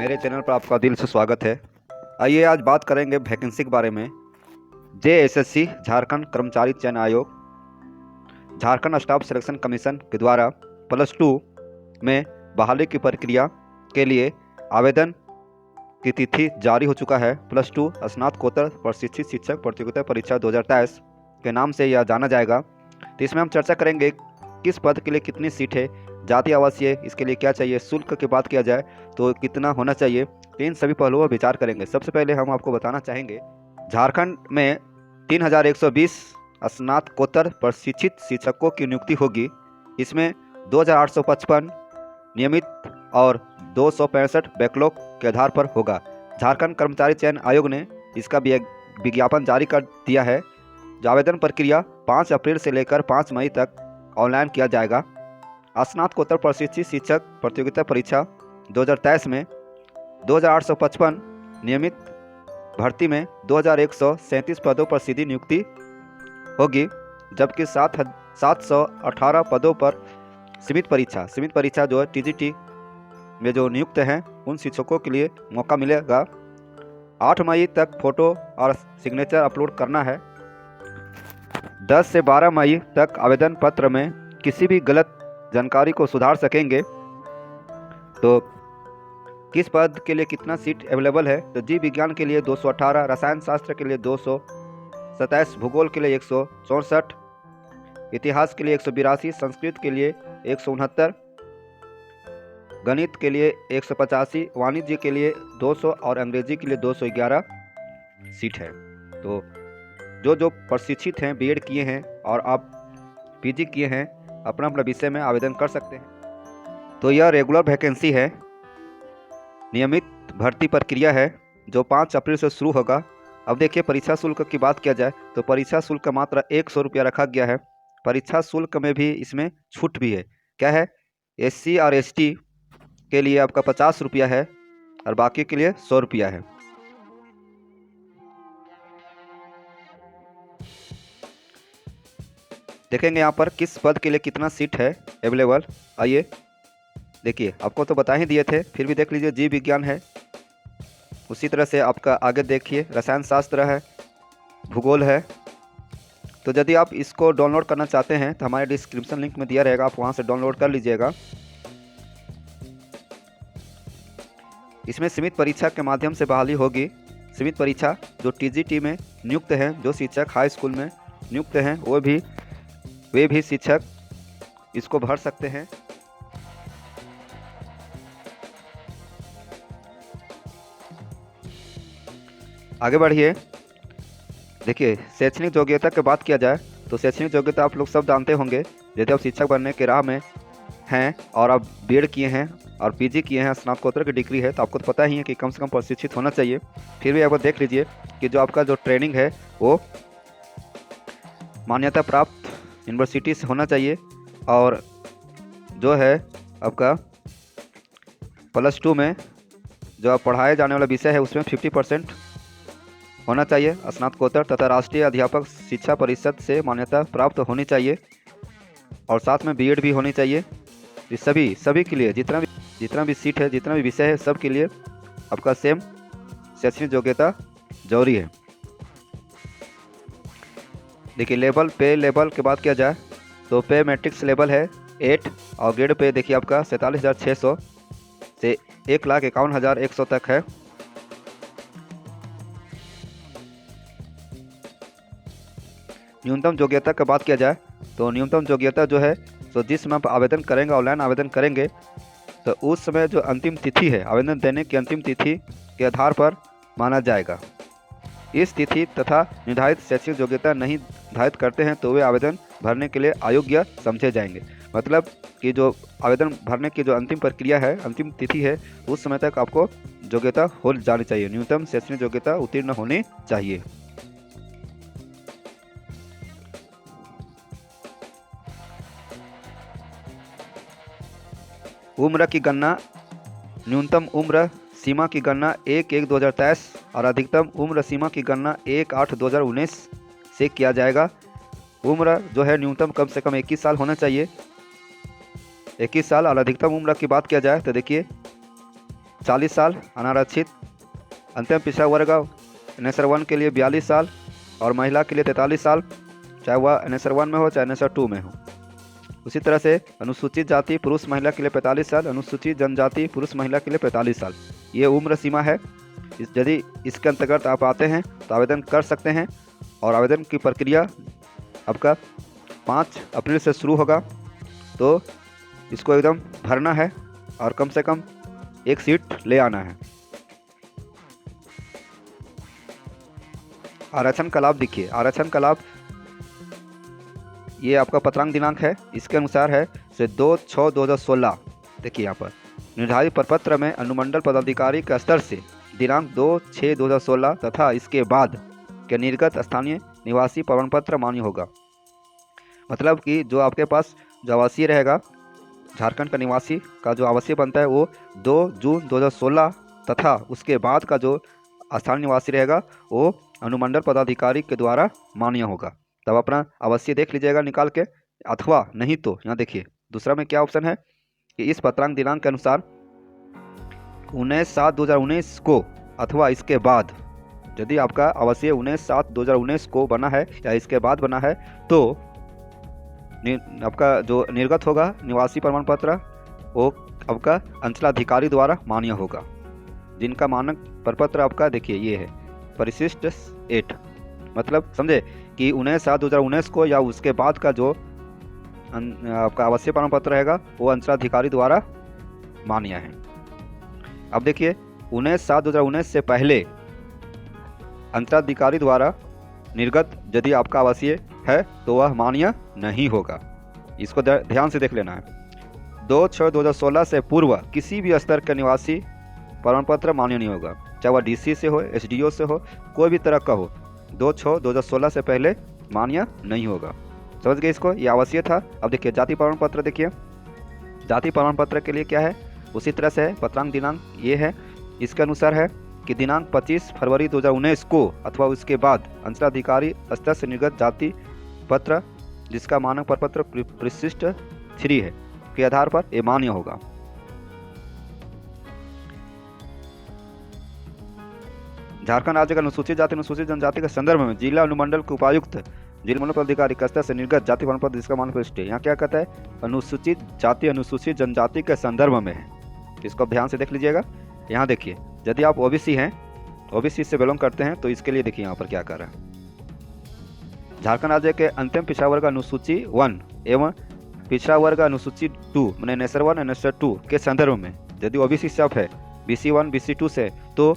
मेरे चैनल पर आपका दिल से स्वागत है। आइए आज बात करेंगे वैकेंसी के बारे में। जेएसएससी झारखंड कर्मचारी चयन आयोग झारखंड स्टाफ सिलेक्शन कमीशन के द्वारा +2 में बहाली की प्रक्रिया के लिए आवेदन की तिथि जारी हो चुका है। +2 स्नातकोत्तर प्रशिक्षित शिक्षक प्रतियोगिता परीक्षा 2023 के नाम से यह जाना जाएगा। तो इसमें हम चर्चा करेंगे किस पद के लिए कितनी सीट है, जाति आवासीय इसके लिए क्या चाहिए, शुल्क की बात किया जाए तो कितना होना चाहिए, तो इन सभी पहलुओं पर विचार करेंगे। सबसे पहले हम आपको बताना चाहेंगे झारखंड में 3120 स्नातकोत्तर प्रशिक्षित शिक्षकों की नियुक्ति होगी। इसमें 2855 नियमित और 265 बैकलॉग के आधार पर होगा। झारखंड कर्मचारी चयन आयोग ने इसका विज्ञापन जारी कर दिया है। जो आवेदन प्रक्रिया 5 अप्रैल से लेकर 5 मई तक ऑनलाइन किया जाएगा। स्नातकोत्तर प्रशिक्षित शिक्षक प्रतियोगिता परीक्षा 2023 में 2855 नियमित भर्ती में 2137 पदों पर सीधी नियुक्ति होगी, जबकि 718 पदों पर सीमित परीक्षा जो है टीजीटी में जो नियुक्त हैं उन शिक्षकों के लिए मौका मिलेगा। 8 मई तक फोटो और सिग्नेचर अपलोड करना है। 10 से 12 मई तक आवेदन पत्र में किसी भी गलत जानकारी को सुधार सकेंगे। तो किस पद के लिए कितना सीट अवेलेबल है, तो जीव विज्ञान के लिए 218, रसायन शास्त्र के लिए 227, भूगोल के लिए 164, इतिहास के लिए 182, संस्कृत के लिए 169, गणित के लिए 185, वाणिज्य के लिए 200 और अंग्रेजी के लिए 211 सीट है। तो जो प्रशिक्षित हैं, बीएड किए हैं और आप पीजी किए हैं, अपना अपना विषय में आवेदन कर सकते हैं। तो यह रेगुलर वैकेंसी है, नियमित भर्ती प्रक्रिया है जो 5 अप्रैल से शुरू होगा। अब देखिए परीक्षा शुल्क की बात किया जाए तो परीक्षा शुल्क मात्र 100 रुपया रखा गया है। परीक्षा शुल्क में भी इसमें छूट भी है। क्या है, एससी और एसटी के लिए आपका 50 रुपया है और बाकी के लिए 100 रुपया है। देखेंगे यहाँ पर किस पद के लिए कितना सीट है अवेलेबल। आइए देखिए, आपको तो बता ही दिए थे, फिर भी देख लीजिए। जीव विज्ञान है, उसी तरह से आपका आगे देखिए रसायन शास्त्र है, भूगोल है। तो यदि आप इसको डाउनलोड करना चाहते हैं तो हमारे डिस्क्रिप्शन लिंक में दिया रहेगा, आप वहाँ से डाउनलोड कर लीजिएगा। इसमें सीमित परीक्षा के माध्यम से बहाली होगी। सीमित परीक्षा जो टीजीटी में नियुक्त हैं, जो शिक्षक हाई स्कूल में नियुक्त हैं वे भी शिक्षक इसको भर सकते हैं। आगे बढ़िए, देखिए शैक्षणिक योग्यता की बात किया जाए तो शैक्षणिक योग्यता आप लोग सब जानते होंगे। यदि आप शिक्षक बनने के राह में हैं और आप बीएड किए हैं और पीजी किए हैं, स्नातकोत्तर की डिग्री है, तो आपको तो पता ही है कि कम से कम प्रशिक्षित होना चाहिए। फिर भी आप देख लीजिए कि जो आपका जो ट्रेनिंग है वो मान्यता प्राप्त यूनिवर्सिटी से होना चाहिए और जो है आपका +2 में जो आप पढ़ाए जाने वाला विषय है उसमें 50% होना चाहिए। स्नातकोत्तर तथा राष्ट्रीय अध्यापक शिक्षा परिषद से मान्यता प्राप्त होनी चाहिए और साथ में बीएड भी होनी चाहिए। इस सभी के लिए जितना भी सीट है, जितना भी विषय है, सब के लिए आपका सेम शैक्षणिक योग्यता जरूरी है। देखिए पे लेवल की बात किया जाए तो पे मैट्रिक्स लेवल है 8 और ग्रेड पे देखिए आपका 47,600 से 1,51,100 तक है। न्यूनतम योग्यता की बात किया जाए तो न्यूनतम योग्यता जो है, तो जिस समय आप आवेदन करेंगे, ऑनलाइन आवेदन करेंगे, तो उस समय जो अंतिम तिथि है, आवेदन देने की अंतिम तिथि के आधार पर माना जाएगा। इस तिथि तथा निर्धारित शैक्षिक योग्यता नहीं निर्धारित करते हैं तो वे आवेदन भरने के लिए अयोग्य समझे जाएंगे। मतलब कि जो आवेदन भरने की जो अंतिम प्रक्रिया है, अंतिम तिथि है, उस समय तक आपको योग्यता हो जानी चाहिए, न्यूनतम शैक्षणिक योग्यता उत्तीर्ण होनी चाहिए। उम्र की गणना, न्यूनतम उम्र सीमा की गणना 1/1/2023 और अधिकतम उम्र सीमा की गणना 1/8/2019 से किया जाएगा। उम्र जो है न्यूनतम कम से कम 21 साल होना चाहिए, 21 साल। और अधिकतम उम्र की बात किया जाए तो देखिए 40 साल अनारक्षित। अंतिम पिछड़ा वर्ग नेसर 1 के लिए 42 साल और महिला के लिए 43 साल, चाहे वह नेसर 1 में हो चाहे नेसर 2 में हो। उसी तरह से अनुसूचित जाति पुरुष महिला के लिए 45 साल, अनुसूचित जनजाति पुरुष महिला के लिए 45 साल, ये उम्र सीमा है। यदि इसके अंतर्गत आप आते हैं तो आवेदन कर सकते हैं और आवेदन की प्रक्रिया आपका 5 अप्रैल से शुरू होगा। तो इसको एकदम भरना है और कम से कम 1 सीट ले आना है। आरक्षण का लाभ देखिए, आरक्षण का लाभ ये आपका पत्रांक दिनांक है, इसके अनुसार है से 2/6/2016। देखिए यहाँ पर निर्धारित प्रपत्र में अनुमंडल पदाधिकारी के स्तर से दिनांक 2/6/2016 तथा इसके बाद के निर्गत स्थानीय निवासी प्रमाण पत्र मान्य होगा। मतलब कि जो आपके पास जो आवासीय रहेगा, झारखंड का निवासी का जो आवासीय बनता है वो 2 जून 2016 तथा उसके बाद का जो स्थानीय निवासी रहेगा वो अनुमंडल पदाधिकारी के द्वारा मान्य होगा। तब अपना आवासीय देख लीजिएगा निकाल के, अथवा नहीं तो यहाँ देखिए दूसरा में क्या ऑप्शन है कि इस पत्रांक दिनांक के अनुसार 19/7/2019 को अथवा इसके बाद, यदि आपका आवासीय 19/7/2019 को बना है या इसके बाद बना है तो आपका जो निर्गत होगा निवासी प्रमाण पत्र वो आपका अंचलाधिकारी द्वारा मान्य होगा। जिनका मानक प्रपत्र आपका देखिए ये है परिशिष्ट 8, मतलब समझे कि 19/7/2019 को या उसके बाद का जो आपका आवासीय प्रमाण पत्र रहेगा वो अंचलाधिकारी द्वारा मान्य है। अब देखिए 19/7/2019 से पहले अंचलाधिकारी द्वारा निर्गत यदि आपका आवासीय है तो वह मान्य नहीं होगा। इसको ध्यान से देख लेना है। 2/6/2016 से पूर्व किसी भी स्तर के निवासी प्रमाण पत्र मान्य नहीं होगा, चाहे वह डीसी से हो, एसडीओ से हो, कोई भी तरह का हो, 2/6/2016 से पहले मान्य नहीं होगा। समझ गए इसको, ये आवासीय था। अब देखिए जाति प्रमाण पत्र, देखिए जाति प्रमाण पत्र के लिए क्या है उसी तरह से है। पत्रांक दिनांक ये है, इसके अनुसार है कि दिनांक 25 फरवरी 2019 को अथवा उसके बाद अंचलाधिकारी स्तर से निर्गत जाति पत्र जिसका मानक प्रपत्र परिशिष्ट 3 है के आधार पर ये मान्य होगा। झारखंड राज्य का अनुसूचित जाति अनुसूचित जनजाति के संदर्भ में जिला अनुमंडल के उपायुक्त जिला मंडल पदाधिकारी के स्तर से निर्गत जाति प्रमाण पत्र जिसका मानक परिशिष्ट है। यहाँ क्या कहता है, अनुसूचित जाति अनुसूचित जनजाति के संदर्भ में है। इसको ध्यान से देख लीजिएगा। यहाँ देखिए यदि आप ओबीसी हैं, ओबीसी से बिलोंग करते हैं तो इसके लिए देखिए यहाँ पर क्या कर रहा है। झारखंड राज्य के अंतिम पिछड़ा वर्ग अनुसूची 1 एवं पिछड़ा वर्ग अनुसूची 2 मैंने नेसर 1 और नेसर 2 के संदर्भ में यदि ओबीसी सब है BC 1 BC 2 से तो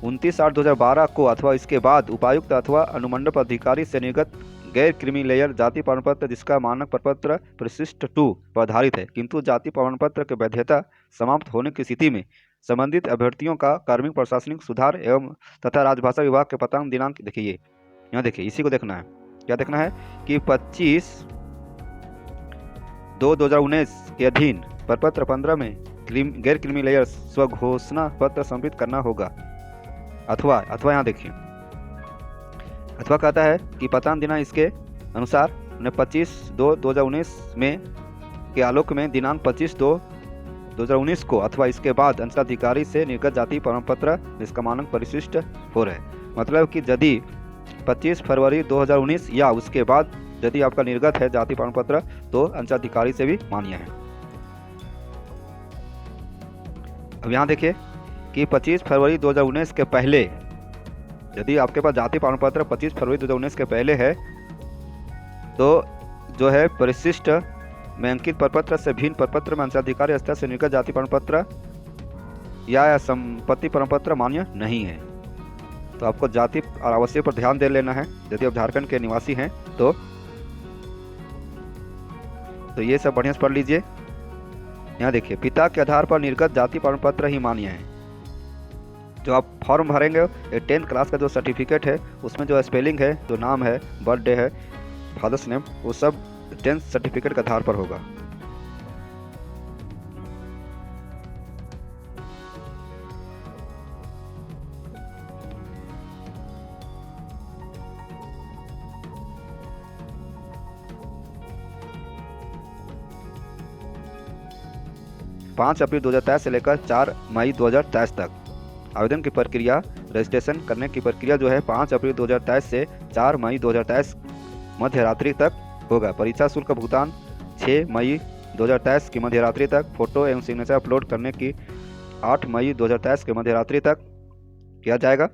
29/8/2012 को अथवा इसके बाद उपायुक्त अथवा अनुमंडल पदाधिकारी से निर्गत गैर क्रीमी लेयर जाति प्रमाण पत्र जिसका मानक प्रपत्र परिशिष्ट 2 पर आधारित है, किंतु जाति प्रमाण पत्र की वैधता समाप्त होने की स्थिति में संबंधित अभ्यर्थियों का कार्मिक प्रशासनिक सुधार एवं तथा राजभाषा विभाग के पत्रांक दिनांक देखिए यहाँ देखिए, इसी को देखना है। क्या देखना है कि 25/2/2019 के अधीन प्रपत्र 15 में गैर क्रीमी लेयर स्वघोषणा पत्र समर्पित करना होगा। अथवा यहाँ देखिए अथवा कहता है कि पत्रांक दिनांक इसके अनुसार 25/2/2019 में के आलोक में दिनांक 25/2/2019 को अथवा इसके बाद अंचलाधिकारी से निर्गत जाति प्रमाण पत्र जिसका मानक परिशिष्ट 4 है। मतलब कि यदि 25 फरवरी 2019 या उसके बाद यदि आपका निर्गत है जाति प्रमाण पत्र तो अंचलाधिकारी से भी मान्य है। अब यहाँ देखिए कि 25 फरवरी 2019 के पहले यदि आपके पास जाति प्रमाण पत्र 25 फरवरी 2019 के पहले है तो जो है परिशिष्ट में अंकित प्रपत्र से भिन्न प्रपत्र में अंचलाधिकारी स्तर से निर्गत जाति प्रमाण पत्र या संपत्ति प्रमाण पत्र मान्य नहीं है। तो आपको जाति और आवासीय पर ध्यान दे लेना है यदि आप झारखंड के निवासी हैं तो ये सब बढ़िया से पढ़ लीजिए। यहाँ देखिए पिता के आधार पर निर्गत जाति प्रमाण पत्र ही मान्य है। जो आप फॉर्म भरेंगे ये 10th क्लास का जो सर्टिफिकेट है उसमें जो स्पेलिंग है, जो नाम है, बर्थडे है, फादर्स नेम, वो सब 10th सर्टिफिकेट के आधार पर होगा। 5 अप्रैल 2023 से लेकर 4 मई 2023 तक। आवेदन की प्रक्रिया, रजिस्ट्रेशन करने की प्रक्रिया जो है 5 अप्रैल 2023 से 4 मई 2023 मध्य रात्रि तक होगा। परीक्षा शुल्क का भुगतान 6 मई 2023 की मध्य रात्रि तक, फोटो एवं सिग्नेचर अपलोड करने की 8 मई 2023 के मध्य रात्रि तक किया जाएगा।